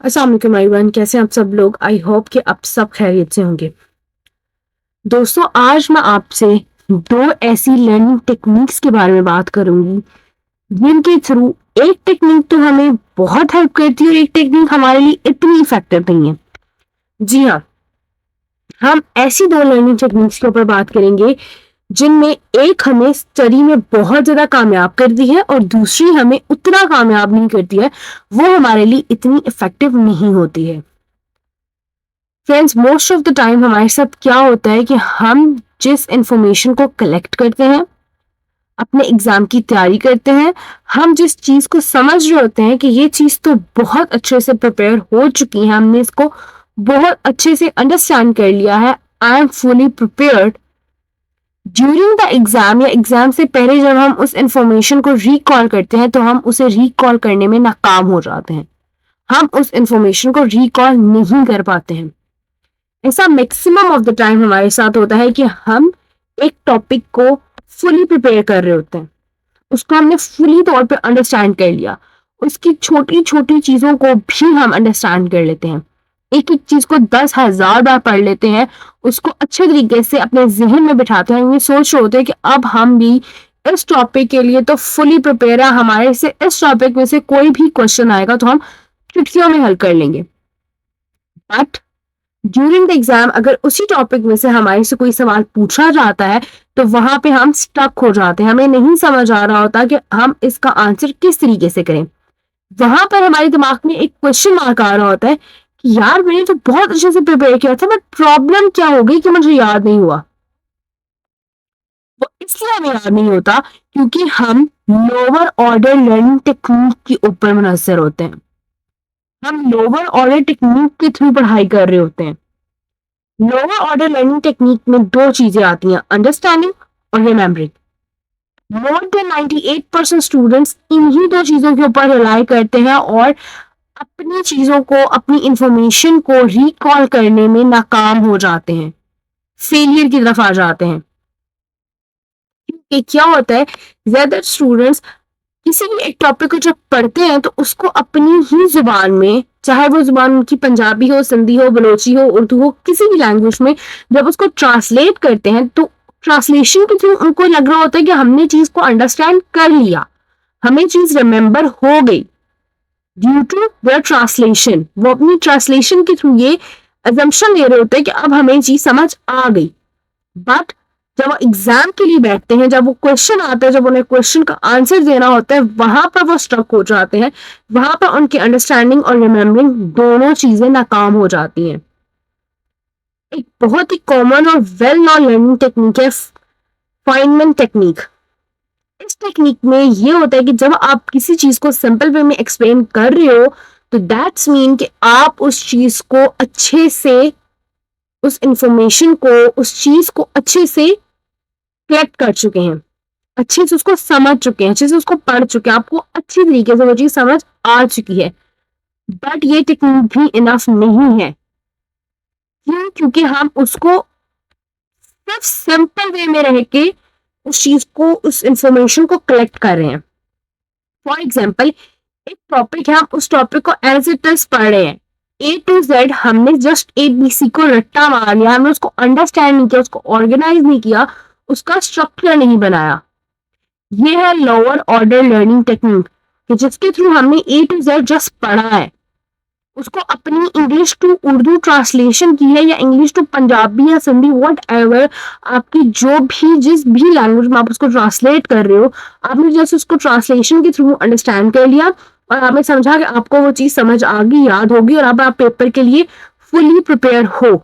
अस्सलाम वालेकुम एवरीवन, कैसे हैं आप सब लोग। आई होप कि आप सब खैरियत से होंगे। दोस्तों, आज मैं आपसे दो ऐसी लर्निंग टेक्निक्स के बारे में बात करूंगी जिनके थ्रू एक टेक्निक तो हमें बहुत हेल्प करती है और एक टेक्निक हमारे लिए इतनी इफेक्टिव नहीं है। जी हाँ, हम ऐसी दो लर्निंग टेक्निक्स के ऊपर बात करेंगे जिनमें एक हमें स्टडी में बहुत ज्यादा कामयाब करती है और दूसरी हमें उतना कामयाब नहीं करती है, वो हमारे लिए इतनी इफेक्टिव नहीं होती है। Friends, most of the time हमारे साथ क्या होता है कि हम जिस इंफॉर्मेशन को कलेक्ट करते हैं, अपने एग्जाम की तैयारी करते हैं, हम जिस चीज को समझ रहे होते हैं कि ये चीज तो बहुत अच्छे से प्रिपेयर हो चुकी है, हमने इसको बहुत अच्छे से अंडरस्टैंड कर लिया है, I am fully prepared. During the exam या एग्जाम से पहले जब हम उस इंफॉर्मेशन को रिकॉल करते हैं तो हम उसे रिकॉल करने में नाकाम हो जाते हैं। हम उस इंफॉर्मेशन को रिकॉल नहीं कर पाते हैं। ऐसा मैक्सिमम ऑफ द टाइम हमारे साथ होता है कि हम एक टॉपिक को फुली प्रिपेयर कर रहे होते हैं, उसको हमने फुली तौर पे अंडरस्टैंड कर लिया, उसकी छोटी छोटी चीजों को भी हम अंडरस्टैंड कर लेते हैं, एक एक चीज को 10,000 बार पढ़ लेते हैं, उसको अच्छे तरीके से अपने जहन में बिठाते हैं, ये सोच रहे होते हैं कि अब हम भी इस टॉपिक के लिए तो फुली प्रिपेयर है, हमारे से इस टॉपिक में से कोई भी क्वेश्चन आएगा तो हम चुटकियों में हल कर लेंगे। बट ड्यूरिंग द एग्जाम अगर उसी टॉपिक में से हमारे से कोई सवाल पूछा जाता है तो वहां पे हम स्टक हो जाते हैं, हमें नहीं समझ आ रहा होता कि हम इसका आंसर किस तरीके से करें। वहां पर हमारे दिमाग में एक क्वेश्चन मार्क आ रहा होता है कि यार मैंने तो बहुत अच्छे से प्रिपेयर किया था, बट प्रॉब्लम क्या हो गई कि मुझे याद नहीं हुआ। वो इसलिए हमें याद नहीं होता क्योंकि हम लोअर ऑर्डर लर्निंग टेक्निक के ऊपर मुनसर होते हैं, हम लोअर ऑर्डर टेक्निक के थ्रू पढ़ाई कर रहे होते हैं। लोअर ऑर्डर लर्निंग टेक्निक में दो चीजें आती हैं, अंडरस्टैंडिंग और रिमेम्बरिंग। मोर देन 98% स्टूडेंट्स इन्हीं दो चीजों के ऊपर रिलाई करते हैं और अपनी चीजों को, अपनी इंफॉर्मेशन को रिकॉल करने में नाकाम हो जाते हैं, फेलियर की तरफ आ जाते हैं। क्योंकि क्या होता है, ज्यादातर स्टूडेंट्स किसी भी एक टॉपिक को जब पढ़ते हैं तो उसको अपनी ही जुबान में, चाहे वो जुबान उनकी पंजाबी हो, सिंधी हो, बलोची हो, उर्दू हो, किसी भी लैंग्वेज में जब उसको ट्रांसलेट करते हैं तो ट्रांसलेशन के थ्रू उनको लग रहा होता है कि हमने चीज को अंडरस्टैंड कर लिया, हमें चीज रिमेंबर हो गई। ड्यू टू देयर ट्रांसलेशन, वो अपनी ट्रांसलेशन के थ्रू ये अजम्पशन ले रहे होते हैं कि अब हमें चीज समझ आ गई। बट जब वो एग्जाम के लिए बैठते हैं, जब वो क्वेश्चन आता है, जब उन्हें क्वेश्चन का आंसर देना होता है, वहां पर वो स्ट्रक हो जाते हैं, वहां पर उनकी अंडरस्टैंडिंग और रिमेम्बरिंग दोनों चीजें नाकाम हो जाती हैं। एक बहुत ही कॉमन और वेल नोन लर्निंग टेक्निक है फाइनमैन टेक्निक। इस टेक्निक में ये होता है कि जब आप किसी चीज को सिंपल वे में एक्सप्लेन कर रहे हो तो दैट्स मीन कि आप उस चीज को अच्छे से, उस इंफॉर्मेशन को, उस चीज को अच्छे से कलेक्ट कर चुके हैं, अच्छे से उसको समझ चुके हैं, अच्छे से उसको पढ़ चुके हैं, आपको अच्छी तरीके से वो चीज समझ आ चुकी है। बट ये टेक्निक भी इनफ नहीं है। क्यों? क्योंकि हम उसको सिर्फ सिंपल वे में रह के उस चीज को, उस इंफॉर्मेशन को कलेक्ट कर रहे हैं। फॉर एग्जाम्पल, एक टॉपिक है, हम उस टॉपिक को एज इट इज पढ़ रहे हैं, ए टू जेड हमने जस्ट ABC को रट्टा मार लिया, हमने उसको अंडरस्टैंड नहीं किया, उसको ऑर्गेनाइज नहीं किया, उसका स्ट्रक्चर नहीं बनाया। ये है लोअर ऑर्डर लर्निंग टेक्निक कि जिसके थ्रू हमने A to Z जस्ट पढ़ा है, उसको अपनी इंग्लिश टू उर्दू ट्रांसलेशन की है या इंग्लिश टू पंजाबी या सिंधी, वट एवर, आपकी जो भी, जिस भी लैंग्वेज में आप उसको ट्रांसलेट कर रहे हो, आपने जैसे उसको ट्रांसलेशन के थ्रू अंडरस्टैंड कर लिया और आपने समझा कि आपको वो चीज समझ आ गई, याद होगी और अब आप पेपर के लिए फुली प्रिपेयर हो।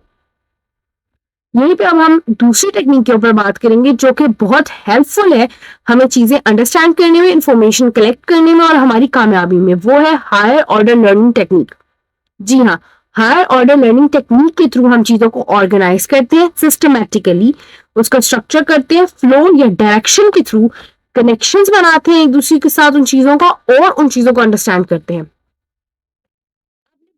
यहीं पे अब हम दूसरी टेक्निक के ऊपर बात करेंगे जो कि बहुत हेल्पफुल है हमें चीजें अंडरस्टैंड करने में, इंफॉर्मेशन कलेक्ट करने में और हमारी कामयाबी में। वो है हायर ऑर्डर लर्निंग टेक्निक। जी हाँ, हायर ऑर्डर लर्निंग टेक्निक के थ्रू हम चीजों को ऑर्गेनाइज करते हैं, सिस्टमैटिकली उसका स्ट्रक्चर करते हैं, फ्लो या डायरेक्शन के थ्रू कनेक्शंस बनाते हैं एक दूसरे के साथ उन चीजों का और उन चीजों को अंडरस्टैंड करते हैं।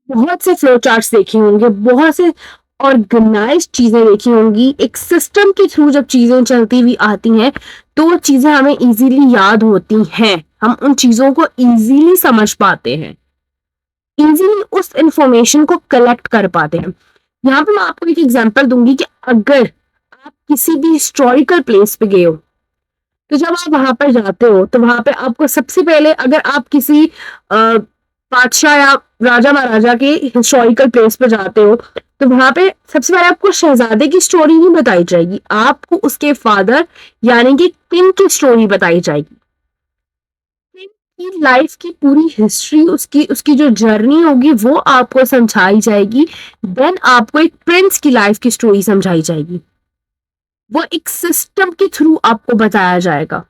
बहुत से फ्लो चार्ट्स देखे होंगे, बहुत से ऑर्गेनाइज चीजें देखी होंगी, एक सिस्टम के थ्रू जब चीजें चलती हुई आती हैं तो वो चीजें हमें इजीली याद होती हैं, हम उन चीजों को इजीली समझ पाते हैं, इजीली उस उस इंफॉर्मेशन को कलेक्ट कर पाते हैं। यहाँ पे मैं आपको एक एग्जांपल दूंगी कि अगर आप किसी भी हिस्टोरिकल प्लेस पे गए हो, तो जब आप वहां पर जाते हो तो वहां पे आपको सबसे पहले, अगर आप किसी बादशाह या राजा महाराजा के हिस्टोरिकल प्लेस पे जाते हो, तो वहां पे सबसे पहले आपको शहजादे की स्टोरी नहीं बताई जाएगी, आपको उसके फादर यानी कि किंग की स्टोरी बताई जाएगी। किंग की लाइफ की पूरी हिस्ट्री, उसकी उसकी जो जर्नी होगी वो आपको समझाई जाएगी। देन आपको एक प्रिंस की लाइफ की स्टोरी समझाई जाएगी, वो एक सिस्टम के थ्रू आपको बताया जाएगा।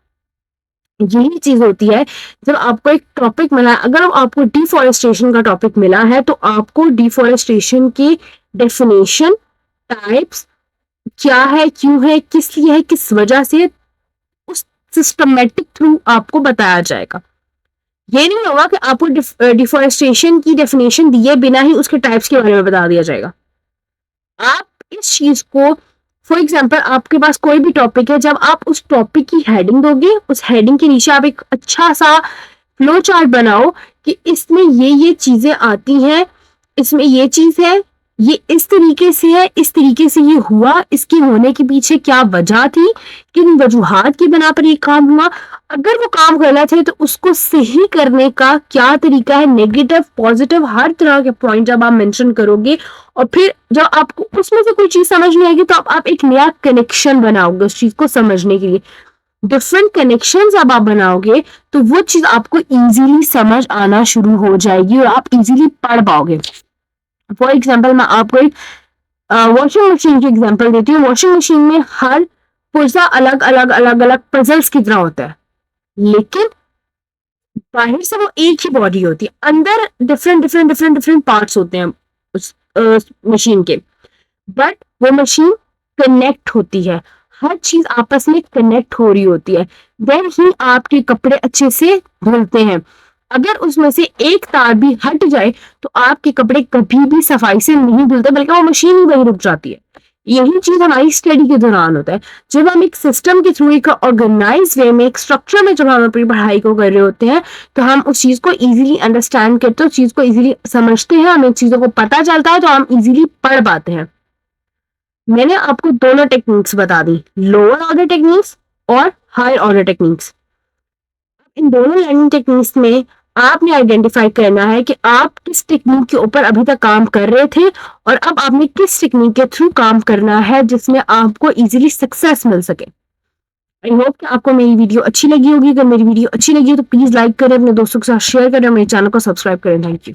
यही चीज होती है जब आपको एक टॉपिक मिला है। अगर आपको डिफॉरेस्टेशन का टॉपिक मिला है तो आपको डिफॉरेस्टेशन की डेफिनेशन, टाइप्स, क्या है, क्यों है, किस लिए है, किस वजह से, उस सिस्टमेटिक थ्रू आपको बताया जाएगा। ये नहीं होगा कि आपको डिफॉरेस्टेशन की डेफिनेशन दिए बिना ही उसके टाइप्स के बारे में बता दिया जाएगा। आप इस चीज को, फॉर एग्जाम्पल आपके पास कोई भी टॉपिक है, जब आप उस टॉपिक की हेडिंग दोगे, उस हेडिंग के नीचे आप एक अच्छा सा फ्लो चार्ट बनाओ कि इसमें ये चीजें आती हैं, इसमें ये चीज है, ये इस तरीके से है, इस तरीके से ये हुआ, इसके होने के पीछे क्या वजह थी, किन वजूहात की बिना पर ये काम हुआ, अगर वो काम गलत है तो उसको सही करने का क्या तरीका है, नेगेटिव पॉजिटिव हर तरह के पॉइंट जब आप मेंशन करोगे, और फिर जब आपको उसमें से कोई चीज समझ नहीं आएगी तो आप एक नया कनेक्शन बनाओगे उस चीज को समझने के लिए। डिफरेंट कनेक्शंस जब आप बनाओगे तो वो चीज आपको इजीली समझ आना शुरू हो जाएगी और आप इजीली पढ़ पाओगे। फॉर एग्जाम्पल मैं आपको एक वॉशिंग मशीन की एग्जांपल देती हूँ। वॉशिंग मशीन में हर पुर्जा अलग अलग अलग अलग पजल्स की तरह होता है, लेकिन बाहर से वो एक ही बॉडी होती है, अंदर different different different different parts होते हैं उस मशीन के, बट वो मशीन कनेक्ट होती है, हर चीज आपस में कनेक्ट हो रही होती है, देन ही आपके कपड़े अच्छे से धुलते हैं। अगर उसमें से एक तार भी हट जाए तो आपके कपड़े कभी भी सफाई से नहीं धुलते, बल्कि वो मशीन ही वहीं रुक जाती है। यही चीज हमारी स्टडी के दौरान होता है, जब हम एक सिस्टम के थ्रू, एक ऑर्गेनाइज वे में, एक स्ट्रक्चर में जब हम अपनी पढ़ाई को कर रहे होते हैं तो हम उस चीज को इजीली अंडरस्टैंड करते हैं, उस चीज को इजीली समझते हैं, हमें चीजों को पता चलता है तो हम इजीली पढ़ पाते हैं। मैंने आपको दोनों टेक्निक्स बता दी, लोअर ऑर्डर टेक्निक्स और हायर ऑर्डर टेक्निक्स। इन दोनों लर्निंग टेक्निक्स में आपने आइडेंटिफाई करना है कि आप किस टेक्निक के ऊपर अभी तक काम कर रहे थे और अब आपने किस टेक्निक के थ्रू काम करना है जिसमें आपको इजीली सक्सेस मिल सके। आई होप कि आपको मेरी वीडियो अच्छी लगी होगी। अगर मेरी वीडियो अच्छी लगी हो तो प्लीज लाइक करें, अपने दोस्तों के साथ शेयर करें और मेरे चैनल को सब्सक्राइब करें। Thank you.